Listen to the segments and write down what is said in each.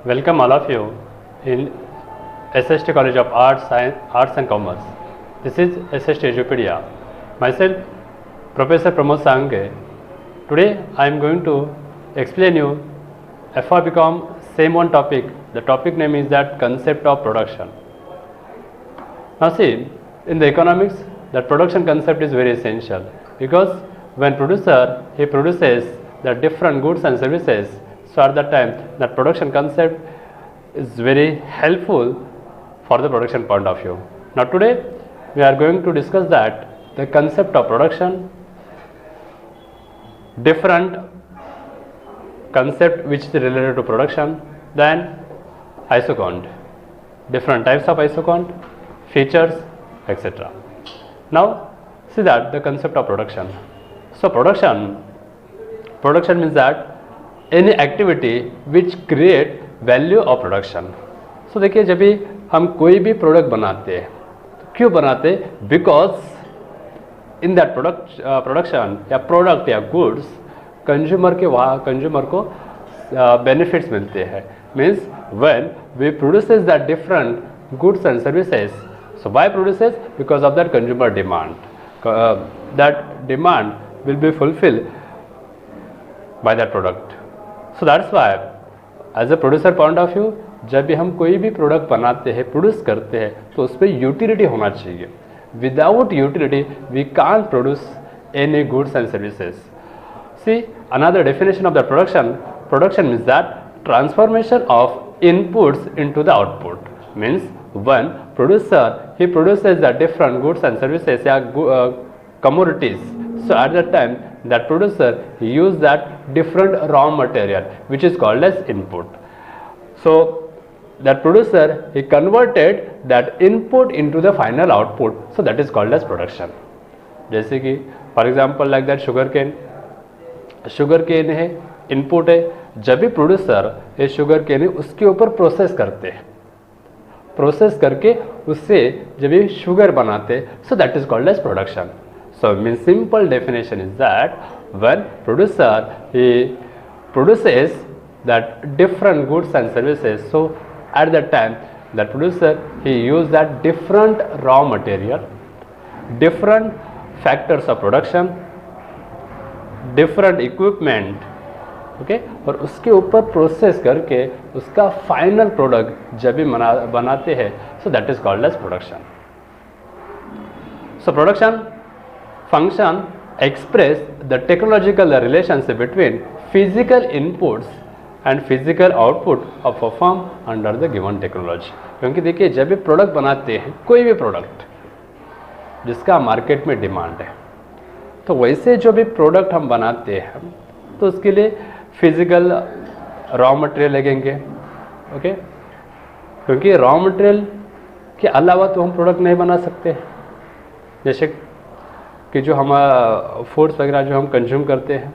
Welcome all of you in SST College of Arts and Commerce. This is SST Edupedia. Myself, Professor Pramod Sange. Today I am going to explain you FR BCom same one topic. The topic name is that concept of production. Now see, in the economics, that production concept is very essential because when producer, he produces the different goods and services. So at that time, that production concept is very helpful for the production point of view. Now today, we are going to discuss that the concept of production, different concept which is related to production, then isocount, different types of isocount, features, etc. Now see that the concept of production. So production means that any activity which create value of production. So देखिए जब भी हम कोई भी product बनाते हैं तो क्यों बनाते हैं? बिकॉज इन दैट प्रोडक्शन या प्रोडक्ट या गुड्स कंज्यूमर को बेनिफिट्स मिलते हैं. Means when we produces that different goods and services. So why produces? Because of that consumer demand. That demand will be fulfilled by that product. So that's why as a producer point of view, जब भी हम कोई भी product बनाते हैं, produce करते हैं, तो उस पर यूटिलिटी होना चाहिए. Without utility we can't produce any goods and services. See, another definition of the production means that transformation of inputs into the output. Means when producer, he produces the different goods and services या commodities. So at that time, that producer, he use that different raw material which is called as input. So that producer, he converted that input into the final output. So that is called as production. जैसे कि for example like that sugar cane है, input है. जब भी producer ये sugar cane है उसके ऊपर प्रोसेस करते हैं, प्रोसेस करके उससे जब ये शुगर बनाते, so that is called as production. So mean simple definition is that when producer he produces that different goods and services. So at that time that producer he use that different raw material, different factors of production, different equipment, okay, और उसके ऊपर process करके उसका final product जब भी बनाते हैं, so that is called as production. So production function express the technological relationship between physical inputs and physical output of a firm under the given technology. क्योंकि देखिए जब भी प्रोडक्ट बनाते हैं, कोई भी प्रोडक्ट जिसका मार्केट में डिमांड है, तो वैसे जो भी प्रोडक्ट हम बनाते हैं तो उसके लिए फिजिकल रॉ मटेरियल लगेंगे, ओके. क्योंकि रॉ मटेरियल के अलावा तो हम प्रोडक्ट नहीं बना सकते. जैसे कि जो हम फूड्स वगैरह जो हम कंज्यूम करते हैं,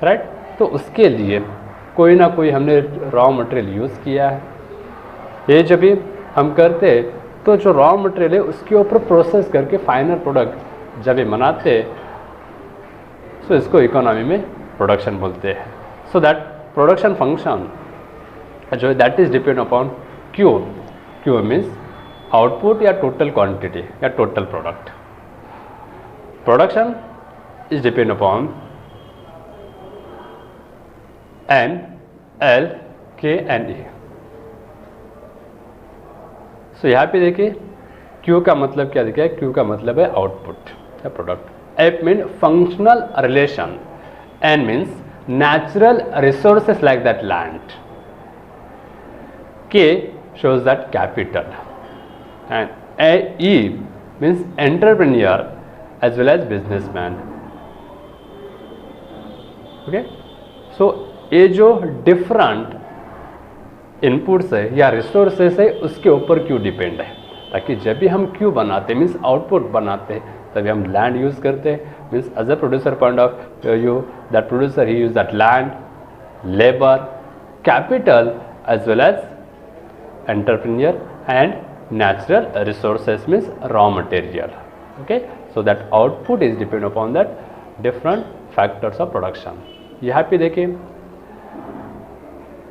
राइट, तो उसके लिए कोई ना कोई हमने रॉ मटेरियल यूज़ किया है. ये जब भी हम करते तो जो रॉ मटेरियल है उसके ऊपर प्रोसेस करके फाइनल प्रोडक्ट जब भी बनाते, सो इसको इकोनॉमी में प्रोडक्शन बोलते हैं. सो दैट प्रोडक्शन फंक्शन जो that is depend upon Q. Q means output या टोटल क्वांटिटी या total product. Production is depend upon N, L, K and A. सो यहाँ पे देखिए क्यू का मतलब क्या दिखा है? क्यू का मतलब है आउटपुट या product. F means functional relation. N means natural resources like that land. K shows that capital. And E means entrepreneur as well as businessman. Okay? So ये जो different inputs है या resources है उसके ऊपर क्यों डिपेंड है, ताकि जब भी हम क्यू बनाते मीन्स आउटपुट बनाते हैं तभी हम लैंड यूज़ करते हैं. Means as a producer point of view, that producer he use that land, labour, capital as well as entrepreneur and natural resources means raw material. Okay, so that output is depend upon that different factors of production. यहाँ पे देखिए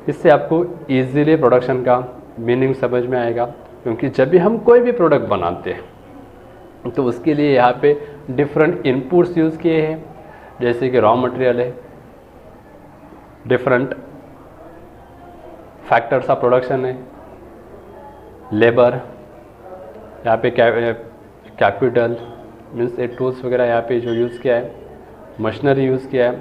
इससे आपको easily production का meaning समझ में आएगा, क्योंकि जब भी हम कोई भी प्रोडक्ट बनाते हैं तो उसके लिए यहाँ पे डिफरेंट इनपुट्स यूज़ किए हैं, जैसे कि रॉ मटेरियल है, डिफरेंट फैक्टर्स ऑफ प्रोडक्शन है, लेबर, यहाँ पे कैपिटल मीन्स ए टूल्स वगैरह यहाँ पे जो यूज़ किया है, मशीनरी यूज़ किया है,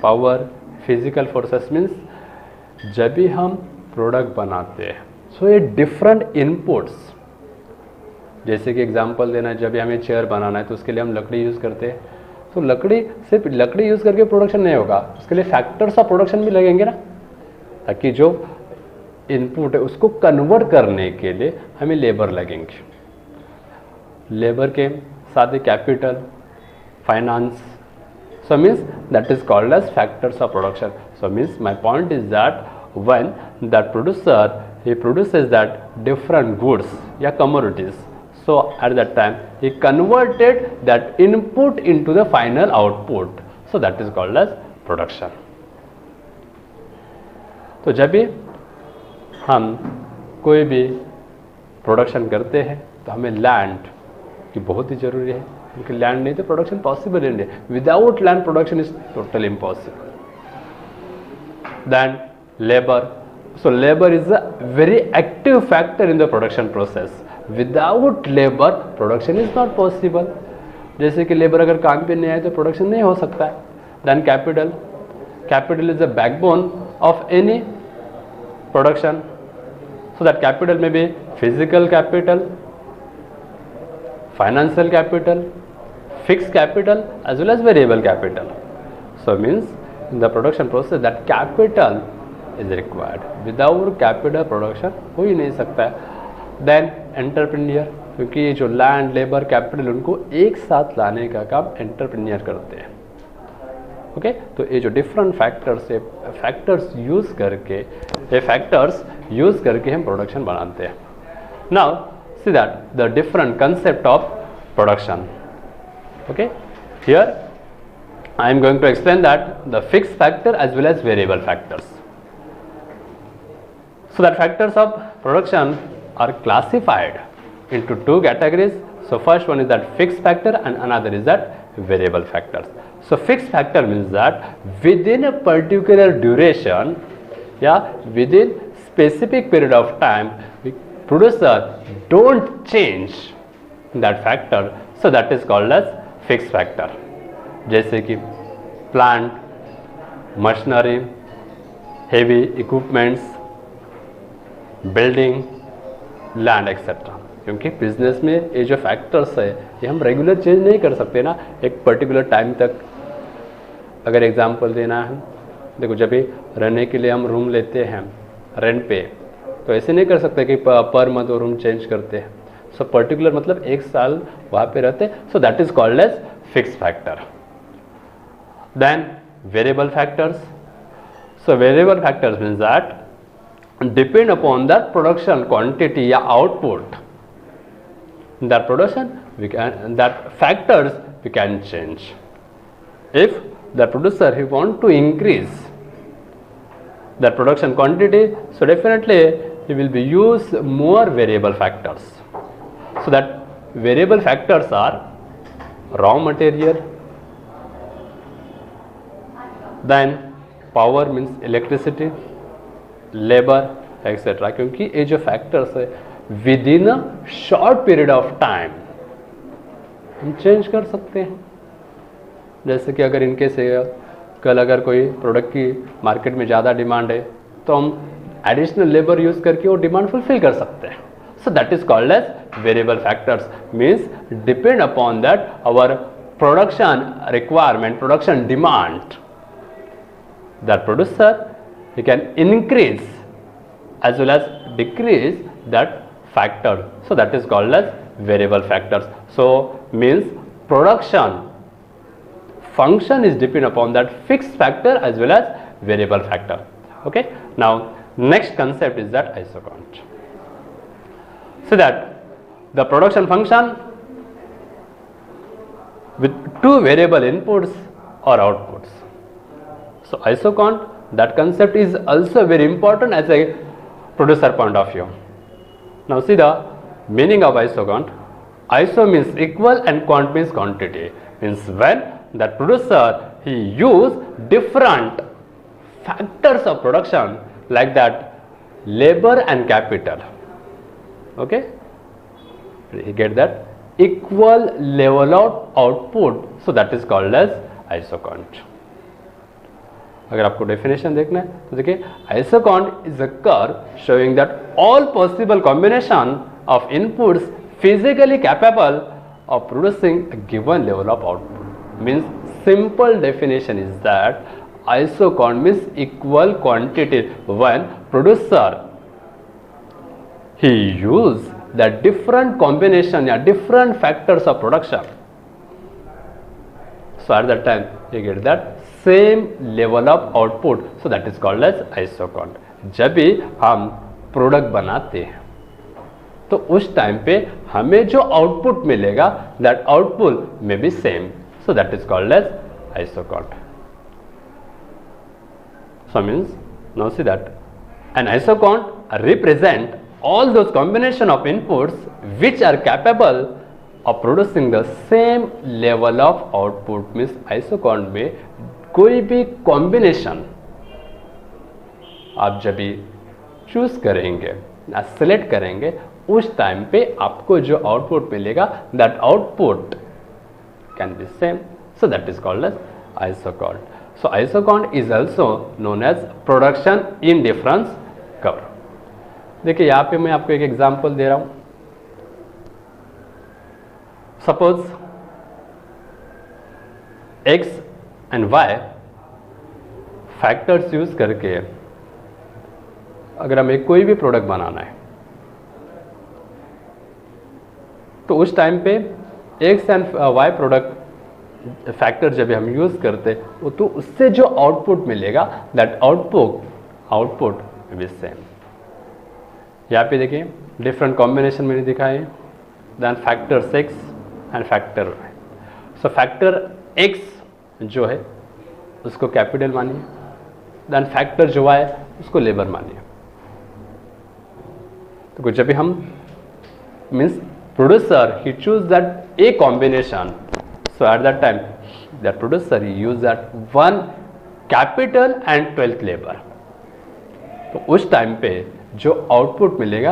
पावर, फिजिकल फोर्सेस मीन्स जब भी हम प्रोडक्ट बनाते हैं सो ये डिफरेंट इनपुट्स, जैसे कि एग्जांपल देना है, जब भी हमें चेयर बनाना है तो उसके लिए हम लकड़ी यूज़ करते हैं, तो लकड़ी सिर्फ लकड़ी यूज़ करके प्रोडक्शन नहीं होगा, उसके लिए फैक्टर्स ऑफ प्रोडक्शन भी लगेंगे ना, ताकि जो इनपुट है उसको कन्वर्ट करने के लिए हमें लेबर लगेंगे। लेबर के साथ ही capital, finance, so means that is called as factors of production. So means my point is that when that producer he produces that different goods या commodities, so at that time he converted that input into the final output, so that is called as production. तो जब भी हम कोई भी production करते हैं तो हमें लैंड की बहुत ही ज़रूरी है, क्योंकि लैंड नहीं तो प्रोडक्शन पॉसिबल ही नहीं, without land production is total impossible. Then labour, so labour is a very active factor in the production process, without labour production is not possible. जैसे कि लेबर अगर काम पे नहीं आए तो प्रोडक्शन नहीं हो सकता है। Then capital, capital is the backbone of any production, so that capital में भी physical capital, financial capital, fixed capital as well as variable capital. So means in the production process that capital is required. Without capital production हो ही नहीं सकता है। Then entrepreneur, क्योंकि ये जो land, labour, capital उनको एक साथ लाने का काम एंटरप्रेन्योर करते हैं। ओके, तो ये जो डिफरेंट फैक्टर्स है, फैक्टर्स यूज़ करके हम प्रोडक्शन बनाते हैं। Now see that the different concept of production. Okay, here I am going to explain that the fixed factor as well as variable factors. So that factors of production are classified into two categories. So first one is that fixed factor and another is that variable factors. So fixed factor means that within a particular duration, within specific period of time, producer don't change that factor, so that is called as fixed factor. जैसे कि plant, machinery, heavy equipments, building, land etcetera, क्योंकि business में ये जो factors है ये हम regular change नहीं कर सकते ना एक पर्टिकुलर टाइम तक। अगर एग्जांपल देना है, देखो जब भी रहने के लिए हम रूम लेते हैं रेंट पे, तो ऐसे नहीं कर सकते कि पर मंथ रूम चेंज करते हैं। सो पर्टिकुलर मतलब एक साल वहाँ पे रहते, so that is called as fix factor. Then variable factors, so variable factors means that depend upon that production quantity या output, that production we can, that factors we can change. If the producer he want to increase that production quantity, so definitely he will be use more variable factors. So that variable factors are raw material, then power means electricity, labor etc. क्योंकि ये जो factors है within a short period of time हम change कर सकते हैं। जैसे कि अगर इनके से कल अगर कोई प्रोडक्ट की मार्केट में ज़्यादा डिमांड है तो हम एडिशनल लेबर यूज़ करके वो डिमांड फुलफिल कर सकते हैं। So that is called as variable factors, means depend upon that our production requirement, production demand, that producer he can increase as well as decrease that factor, so that is called as variable factors. So means production function is depend upon that fixed factor as well as variable factor. Okay, now next concept is that isocount. So that the production function with two variable inputs or outputs. So isocount That concept is also very important as a producer point of view. Now see the meaning of isocont. Iso means equal and quant means quantity. Means when that producer he use different factors of production like that labor and capital. Okay, you get that? Equal level of output, so that is called as isocont. अगर आपको definition देखना है तो देखिए isoquant is a curve showing that all possible combination of inputs physically capable of producing a given level of output. Means simple definition is that isoquant means equal quantity when producer he use the different combination या different factors of production, so at that time you get that same level of output, so that is called as isocont. जब भी हम product बनाते हैं तो उस time पे हमें जो आउटपुट मिलेगा that output may be same, so that is called as isocont. So means now see that an isocont represent all those combination of inputs which are capable of producing the same level of output. means isocont में कोई भी combination आप जब भी choose करेंगे या select करेंगे उस टाइम पे आपको जो आउटपुट मिलेगा that output can be same, so that is called as isocont. So isocont is also known as production indifference curve. देखिए यहाँ पे मैं आपको एक एग्जांपल दे रहा हूं. Suppose x and y factors use करके अगर हमें कोई भी प्रोडक्ट बनाना है तो उस टाइम पे x and y product factor जब हम यूज करते तो उससे जो आउटपुट मिलेगा दैट आउटपुट विल सेम. यहाँ पे देखिए डिफरेंट कॉम्बिनेशन मैंने दिखाए then factor 6 and factor y. So factor x जो है उसको कैपिटल मानिए, देन फैक्टर जो y उसको लेबर मानिए. तो जब भी हम means producer he choose that a combination, so at that time that producer he use that 1 capital and 12th labour. तो उस टाइम पे जो आउटपुट मिलेगा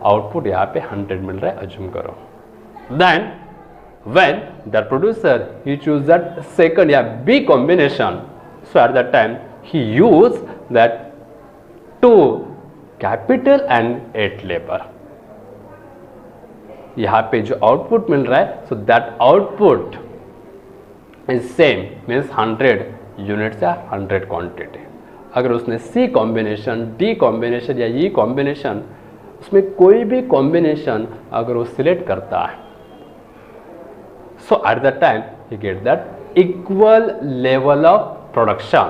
आउटपुट यहाँ पे 100 मिल रहा है अज्यूम करो. Then when the producer he choose that second या B combination, so at that time he use that 2 capital and 8 labor. यहाँ पे जो आउटपुट मिल रहा है so that output is same means 100 units या 100 quantity. अगर उसने C कॉम्बिनेशन D कॉम्बिनेशन या E कॉम्बिनेशन उसमें कोई भी कॉम्बिनेशन अगर वो सिलेक्ट करता है so at that time you get that equal level of production.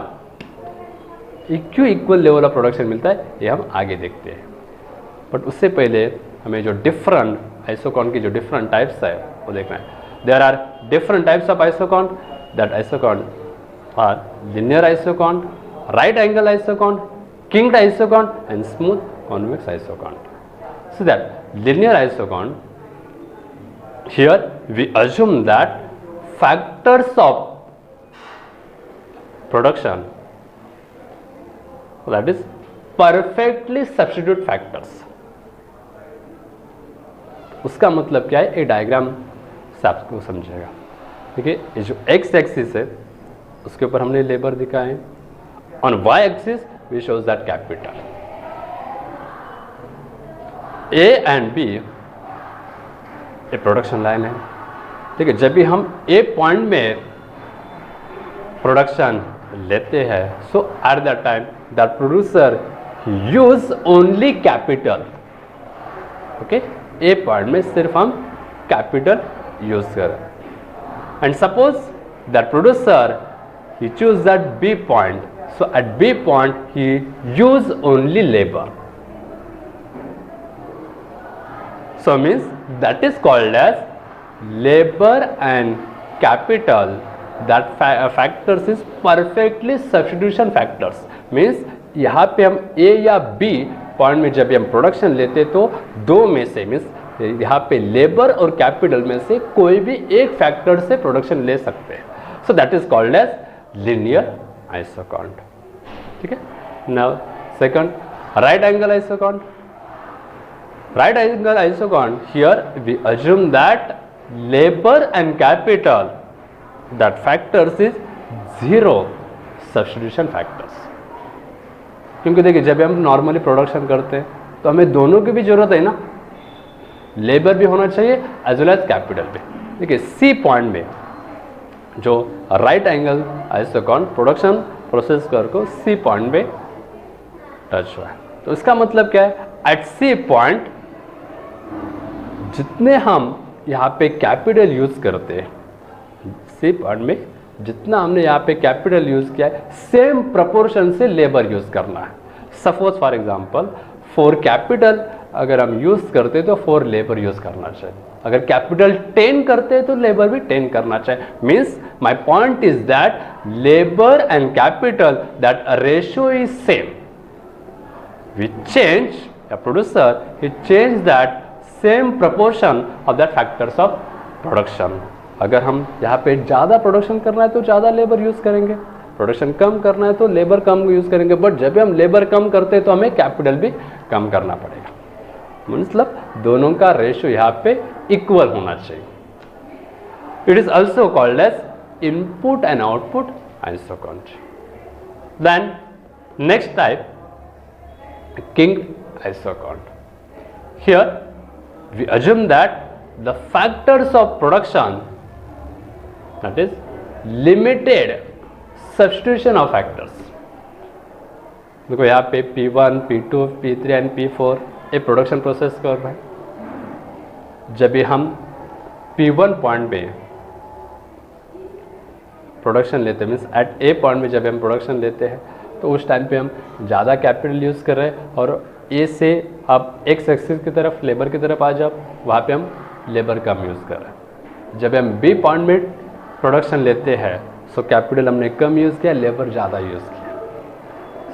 क्यों इक्वल लेवल ऑफ प्रोडक्शन मिलता है ये हम आगे देखते हैं, बट उससे पहले हमें जो डिफरेंट आइसोकॉन्ट की जो डिफरेंट टाइप्स है वो देखना है. There are different types of isoquant. That isoquant are linear isoquant, right angle isocont, kinked isocont and smooth convex isocont. So that linear isocont, here we assume that factors of production, that is perfectly substitute factors. उसका मतलब क्या है, एक diagram से आपको समझेगा. देखिए ये जो x एक्सिस है उसके ऊपर हमने लेबर दिखाए हैं. On y-axis we shows that capital. A and B ये प्रोडक्शन लाइन है. ठीक है, जब भी हम A पॉइंट में प्रोडक्शन लेते हैं so at that time the producer use only capital. Okay, A point में सिर्फ हम कैपिटल यूज करें. And suppose that producer he choose that B point. So at B point he use only labor. So means that is called as labor and capital that factors is perfectly substitution factors, means यहाँ पे हम ए या B point में जब भी हम production लेते तो दो में से, मीन्स यहाँ पे लेबर और कैपिटल में से कोई भी एक फैक्टर से प्रोडक्शन ले सकते हैं. So that is called as linear isoquant. ठीक है. Now second, right angle isoquant. Right angle isocont, here we assume that labor and capital, that factors is zero substitution factors. क्योंकि देखिए जब हम नॉर्मली प्रोडक्शन करते हैं तो हमें दोनों की भी जरूरत है ना, लेबर भी होना चाहिए एज वेल एज कैपिटल भी. देखिए सी पॉइंट में जो right angle isoquant production process कर को सी पॉइंट में टच हुआ है. तो इसका मतलब क्या है, एट सी पॉइंट जितने हम यहाँ पे कैपिटल यूज करते हैं, सी पॉइंट में जितना हमने यहाँ पे कैपिटल यूज किया है सेम प्रपोर्शन से लेबर यूज करना है. Suppose for example for capital अगर हम यूज करते तो फॉर लेबर यूज करना चाहिए. अगर कैपिटल 10 करते तो लेबर भी 10 करना चाहिए. Means my point is that labour and capital that ratio is same. We change a producer, he changed that same proportion of that factors of production. अगर हम यहाँ पे ज़्यादा प्रोडक्शन करना है तो ज़्यादा लेबर यूज़ करेंगे, प्रोडक्शन कम करना है तो लेबर कम यूज़ करेंगे. बट जब भी हम लेबर कम करते हैं तो हमें कैपिटल भी कम करना पड़ेगा. मतलब दोनों का रेशियो यहाँ पे इक्वल होना चाहिए. It is also called as input and output isoquant. Then next type, king isocont. Here we assume that the factors of production, that is limited substitution of factors. देखो यहाँ पे P1, P2, P3 and P4 एक production process कर रहे हैं. जब भी हम P1 पॉइंट पे प्रोडक्शन लेते हैं, मीन्स एट ए पॉइंट में जब हम प्रोडक्शन लेते हैं तो उस टाइम पे हम ज़्यादा कैपिटल यूज़ कर रहे हैं और ए से आप एक्स एक्सिस की तरफ लेबर की तरफ आ जाओ, वहाँ पे हम लेबर कम यूज़ कर रहे हैं. जब हम बी पॉइंट में प्रोडक्शन लेते हैं सो कैपिटल हमने कम यूज़ किया, लेबर ज़्यादा यूज़ किया.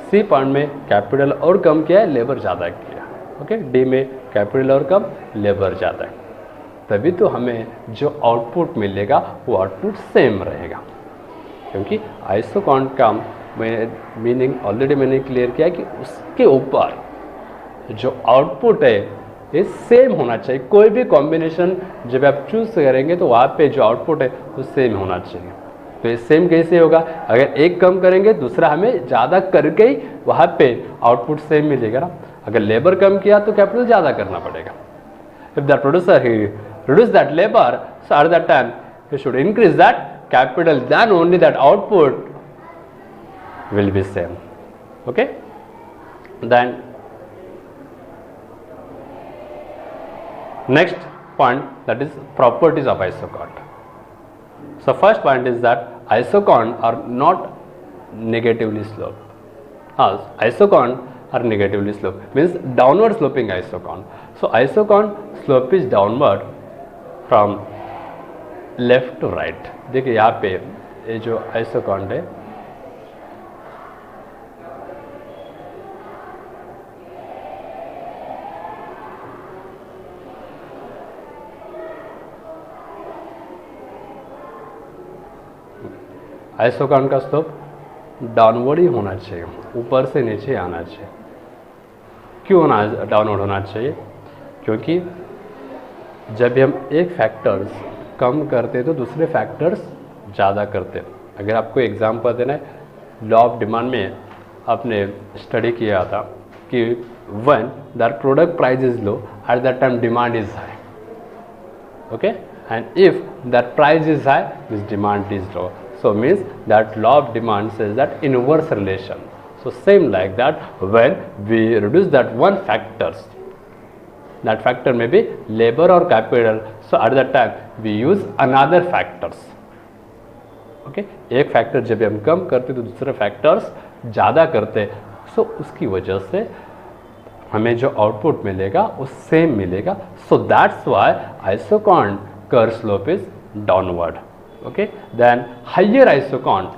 सी पॉइंट में कैपिटल और कम किया है, लेबर ज़्यादा किया. ओके. डी में कैपिटल और कम, लेबर ज़्यादा है. तभी तो हमें जो आउटपुट मिलेगा वो आउटपुट सेम रहेगा. क्योंकि आइसोकॉन्ट का मीनिंग ऑलरेडी मैंने क्लियर किया कि उसके ऊपर जो आउटपुट है ये सेम होना चाहिए. कोई भी कॉम्बिनेशन जब आप चूज करेंगे तो वहाँ पे जो आउटपुट है वो सेम होना चाहिए. तो ये सेम कैसे होगा, अगर एक कम करेंगे दूसरा हमें ज़्यादा करके ही वहाँ पे आउटपुट सेम मिलेगा ना. अगर लेबर कम किया तो कैपिटल ज़्यादा करना पड़ेगा. If the producer he reduce that labour, so at that time he should increase that capital, then only that output will be same. Okay. Then next point, that is properties of isocont. So first point is that isocont are not negatively sloped. Isocont are negatively sloped, means downward sloping isocont. So isocont slope is downward from left to right. देखिए यहाँ पे ये जो isoquant है isoquant का slope downward ही होना चाहिए, ऊपर से नीचे आना चाहिए. क्यों डाउनवर्ड होना चाहिए, क्योंकि जब भी हम एक फैक्टर्स कम करते तो दूसरे फैक्टर्स ज़्यादा करते. अगर आपको एग्जांपल देना है, लॉ ऑफ डिमांड में आपने स्टडी किया था कि when that product price is low eight that time demand is high. Okay. And if that price is high this demand is low. So means that law of demand says that inverse relation. So same like that, when we reduce that one factors, that factor may be labor or capital, so at that time we use another factors. Okay, एक factor जब हम कम करते तो दूसरे factors ज़्यादा करते, so उसकी वजह से हमें जो आउटपुट मिलेगा वो सेम मिलेगा. So that's why isocont curve slope is downward. Okay, then higher isocont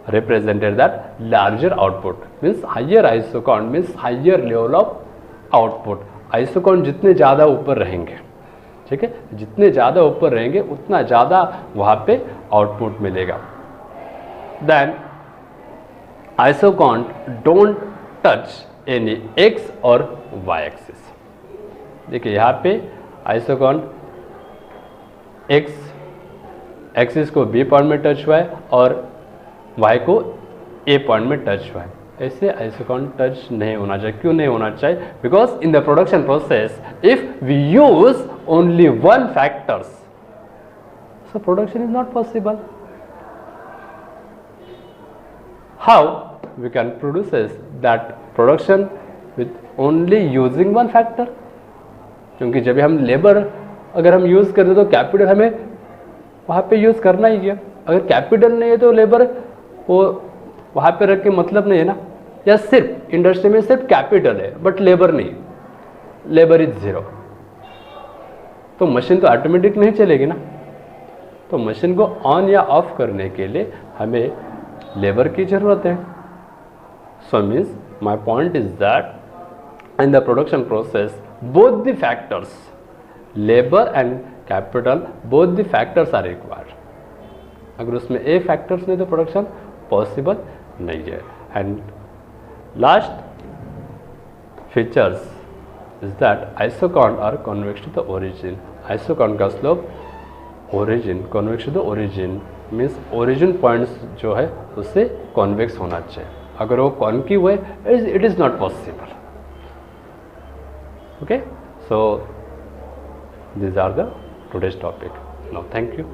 represented that larger output, means higher isocont means higher level of output. isocont जितने ज़्यादा ऊपर रहेंगे, ठीक है, जितने ज़्यादा ऊपर रहेंगे उतना ज़्यादा वहाँ पे आउटपुट मिलेगा. Then isocont don't touch any x और y axis. देखिए यहाँ पे isocont x एक्सिस को b पॉइंट में टच हुआ है और y को a पॉइंट में टच हुआ है. ऐसे आइसोकॉन्ट टच नहीं होना चाहिए. क्यों नहीं होना चाहिए? Because in the production process if we use only one factors, so production is not possible. How we can produces that production with only using one factor? क्योंकि जब हम लेबर अगर हम यूज करते तो कैपिटल हमें वहाँ पे यूज़ करना ही है. अगर कैपिटल नहीं है तो लेबर वो वहाँ पे रख के मतलब नहीं है ना. या सिर्फ इंडस्ट्री में सिर्फ कैपिटल है बट लेबर नहीं, लेबर इज जीरो, तो मशीन तो ऑटोमेटिक नहीं चलेगी ना. तो मशीन को ऑन या ऑफ करने के लिए हमें लेबर की ज़रूरत है. So means my point is that in the production process both the factors labour and capital both the factors are required. अगर उसमें ए फैक्टर्स नहीं तो प्रोडक्शन पॉसिबल नहीं है. And last features is that isoquant are convex to the origin. Isoquant का slope origin convex to the origin means origin points जो है उससे कॉन्वेक्स होना चाहिए. अगर वो कॉन्केव है it is not possible. Okay, so these are the today's topic. Now thank you.